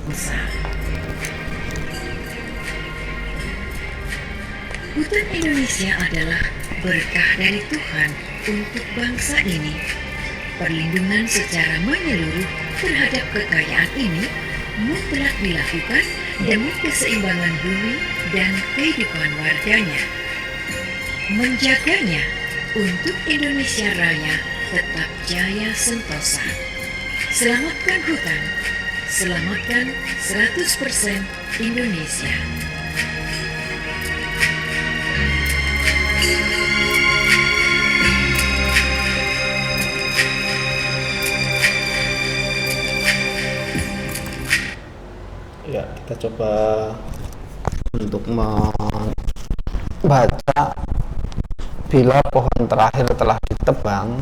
Formosa. Hutan Indonesia adalah berkah dari Tuhan untuk bangsa ini. Perlindungan secara menyeluruh terhadap kekayaan ini mutlak dilakukan demi keseimbangan bumi dan kehidupan warganya. Menjaganya untuk Indonesia Raya tetap jaya sentosa. Selamatkan hutan, selamatkan 100% Indonesia. Ya, kita coba untuk membaca bila pohon terakhir telah ditebang,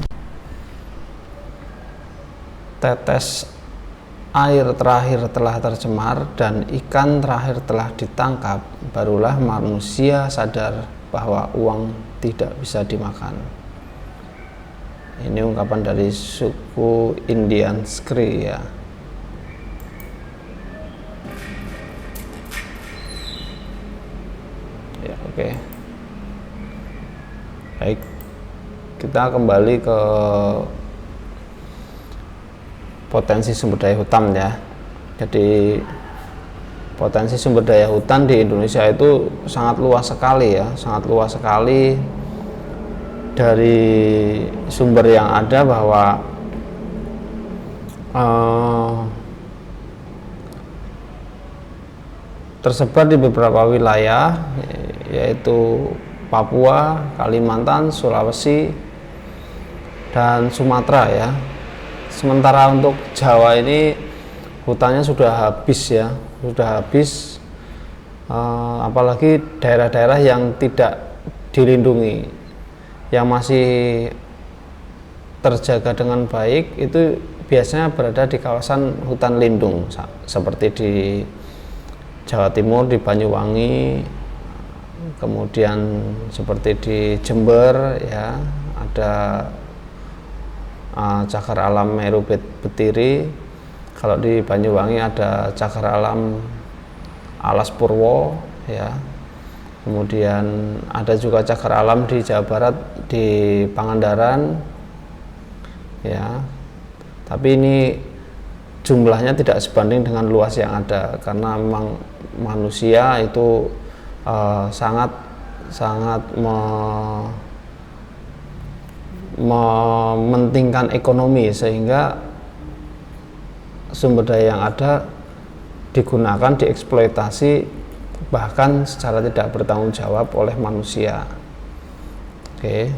tetes air terakhir telah tercemar, dan ikan terakhir telah ditangkap, barulah manusia sadar bahwa uang tidak bisa dimakan. Ini ungkapan dari suku Indian Sri ya. Ya, oke. Baik. Kita kembali ke potensi sumber daya hutan ya. Jadi potensi sumber daya hutan di Indonesia itu sangat luas sekali ya, sangat luas sekali. Dari sumber yang ada bahwa tersebar di beberapa wilayah, yaitu Papua, Kalimantan, Sulawesi, dan Sumatera ya. Sementara untuk Jawa ini hutannya sudah habis ya, sudah habis, apalagi daerah-daerah yang tidak dilindungi, yang masih terjaga dengan baik itu biasanya berada di kawasan hutan lindung, seperti di Jawa Timur di Banyuwangi, kemudian seperti di Jember ya, ada cagar alam Meru Betiri. Kalau di Banyuwangi ada cagar alam Alas Purwo ya. Kemudian ada juga cagar alam di Jawa Barat di Pangandaran ya. Tapi ini jumlahnya tidak sebanding dengan luas yang ada, karena memang manusia itu sangat mementingkan ekonomi, sehingga sumber daya yang ada digunakan, dieksploitasi, bahkan secara tidak bertanggung jawab oleh manusia. Oke.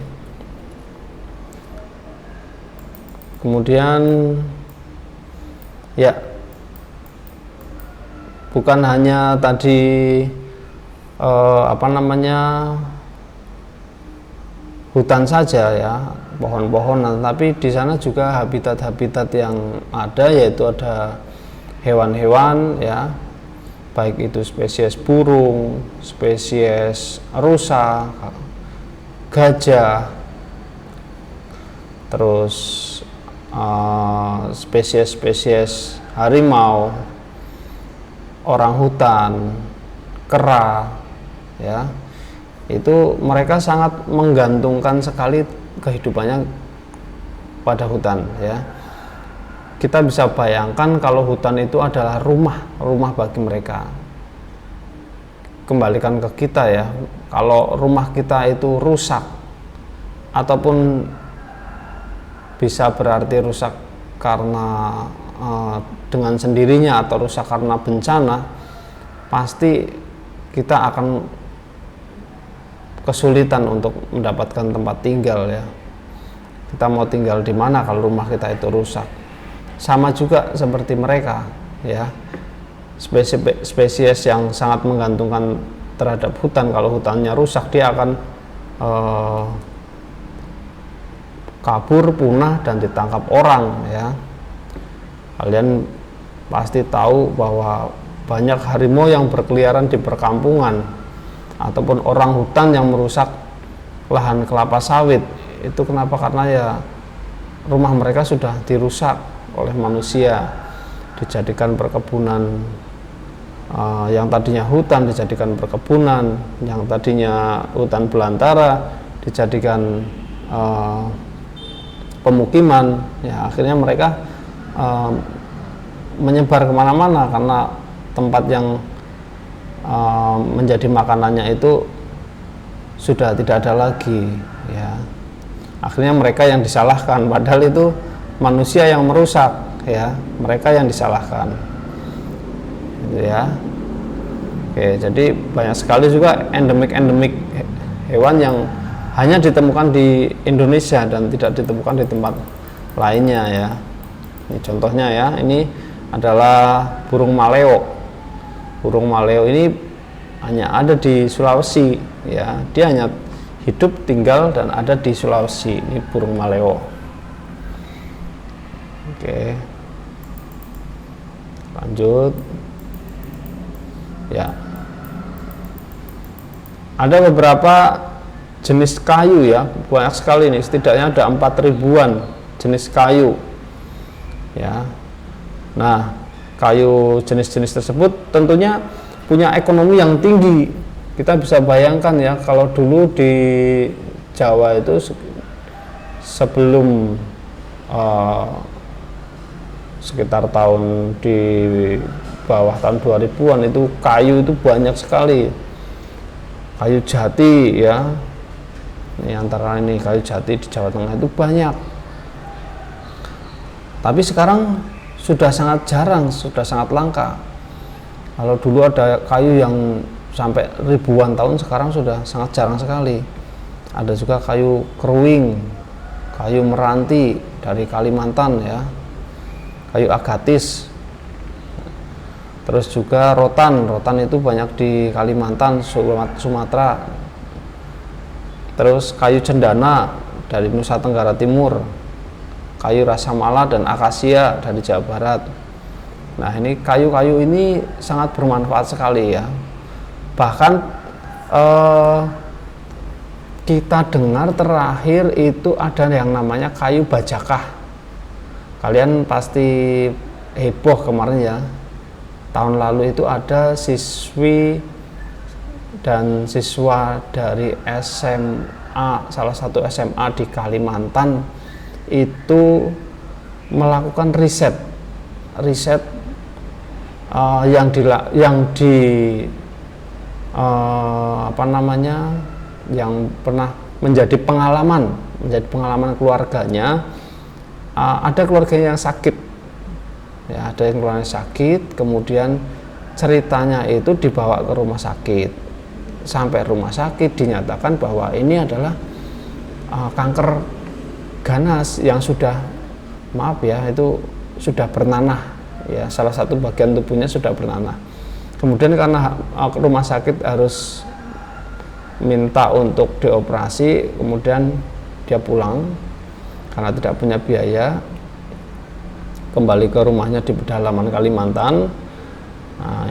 Kemudian ya, bukan hanya tadi hutan saja ya, pohon-pohonan, tapi di sana juga habitat-habitat yang ada, yaitu ada hewan-hewan ya, baik itu spesies burung, spesies rusa, gajah, terus spesies-spesies harimau, orang hutan, kera ya. Itu mereka sangat menggantungkan sekali kehidupannya pada hutan ya. Kita bisa bayangkan kalau hutan itu adalah rumah bagi mereka. Kembalikan ke kita ya, kalau rumah kita itu rusak, ataupun bisa berarti rusak karena dengan sendirinya atau rusak karena bencana, pasti kita akan kesulitan untuk mendapatkan tempat tinggal ya. Kita mau tinggal di mana kalau rumah kita itu rusak? Sama juga seperti mereka ya, spesies yang sangat menggantungkan terhadap hutan. Kalau hutannya rusak, dia akan kabur, punah, dan ditangkap orang ya. Kalian pasti tahu bahwa banyak harimau yang berkeliaran di perkampungan, ataupun orang hutan yang merusak lahan kelapa sawit. Itu kenapa? Karena ya rumah mereka sudah dirusak oleh manusia, dijadikan perkebunan, yang tadinya hutan dijadikan perkebunan, yang tadinya hutan belantara dijadikan pemukiman. Ya, akhirnya mereka menyebar kemana-mana karena tempat yang menjadi makanannya itu sudah tidak ada lagi. Ya, akhirnya mereka yang disalahkan, padahal itu manusia yang merusak. Ya, mereka yang disalahkan. Gitu ya. Oke, jadi banyak sekali juga endemik hewan yang hanya ditemukan di Indonesia dan tidak ditemukan di tempat lainnya ya. Ini contohnya ya, ini adalah burung maleo. Burung maleo ini hanya ada di Sulawesi ya. Dia hanya hidup, tinggal dan ada di Sulawesi. Ini burung maleo. Oke. Lanjut. Ya. Ada beberapa jenis kayu ya, banyak sekali nih, setidaknya ada 4.000-an jenis kayu. Ya. Nah, kayu jenis-jenis tersebut tentunya punya ekonomi yang tinggi. Kita bisa bayangkan ya, kalau dulu di Jawa itu sebelum sekitar tahun di bawah tahun 2000-an itu kayu itu banyak sekali. Kayu jati ya. Ini antara ini kayu jati di Jawa Tengah itu banyak. Tapi sekarang sudah sangat jarang, sudah sangat langka. Kalau dulu ada kayu yang sampai ribuan tahun, sekarang sudah sangat jarang sekali. Ada juga kayu keruing, kayu meranti dari Kalimantan ya, kayu agatis. Terus juga rotan itu banyak di Kalimantan, Sumatera. Terus kayu cendana dari Nusa Tenggara Timur, kayu rasa mala dan akasia dari Jawa Barat. Nah, ini kayu-kayu ini sangat bermanfaat sekali ya. Bahkan kita dengar terakhir itu ada yang namanya kayu bajakah. Kalian pasti heboh kemarin ya. Tahun lalu itu ada siswi dan siswa dari SMA, salah satu SMA di Kalimantan itu melakukan riset yang pernah menjadi pengalaman keluarganya. Ada keluarganya yang sakit ya, ada yang keluarganya sakit, kemudian ceritanya itu dibawa ke rumah sakit. Sampai rumah sakit dinyatakan bahwa ini adalah kanker ganas yang sudah, maaf ya, itu sudah bernanah ya, salah satu bagian tubuhnya sudah bernanah. Kemudian karena rumah sakit harus minta untuk dioperasi, kemudian dia pulang karena tidak punya biaya, kembali ke rumahnya di pedalaman Kalimantan. Nah,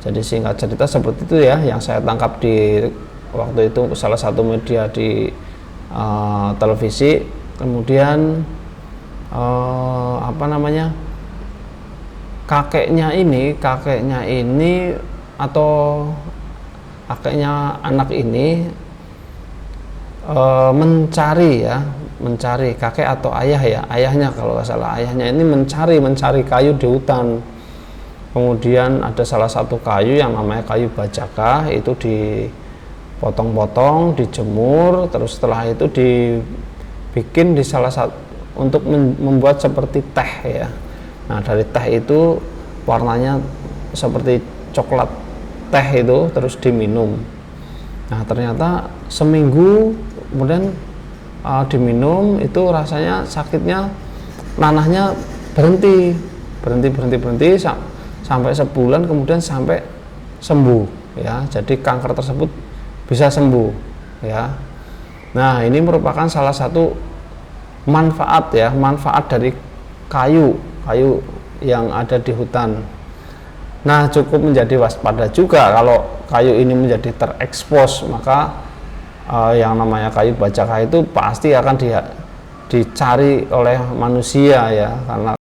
jadi singkat cerita seperti itu ya, yang saya tangkap di waktu itu salah satu media di televisi. Kemudian kakeknya ini atau kakeknya anak ini mencari kakek atau ayah ya, ayahnya kalau nggak salah, ayahnya ini mencari kayu di hutan. Kemudian ada salah satu kayu yang namanya kayu bajakah, itu dipotong-potong, dijemur, terus setelah itu dibikin di salah satu untuk membuat seperti teh ya. Nah, dari teh itu warnanya seperti coklat teh itu, terus diminum. Nah, ternyata seminggu kemudian diminum itu rasanya sakitnya, nanahnya berhenti sampai sebulan, kemudian sampai sembuh ya. Jadi kanker tersebut bisa sembuh ya. Nah, ini merupakan salah satu manfaat dari kayu yang ada di hutan. Nah, cukup menjadi waspada juga kalau kayu ini menjadi terekspos, maka yang namanya kayu bajakah itu pasti akan dicari oleh manusia ya, karena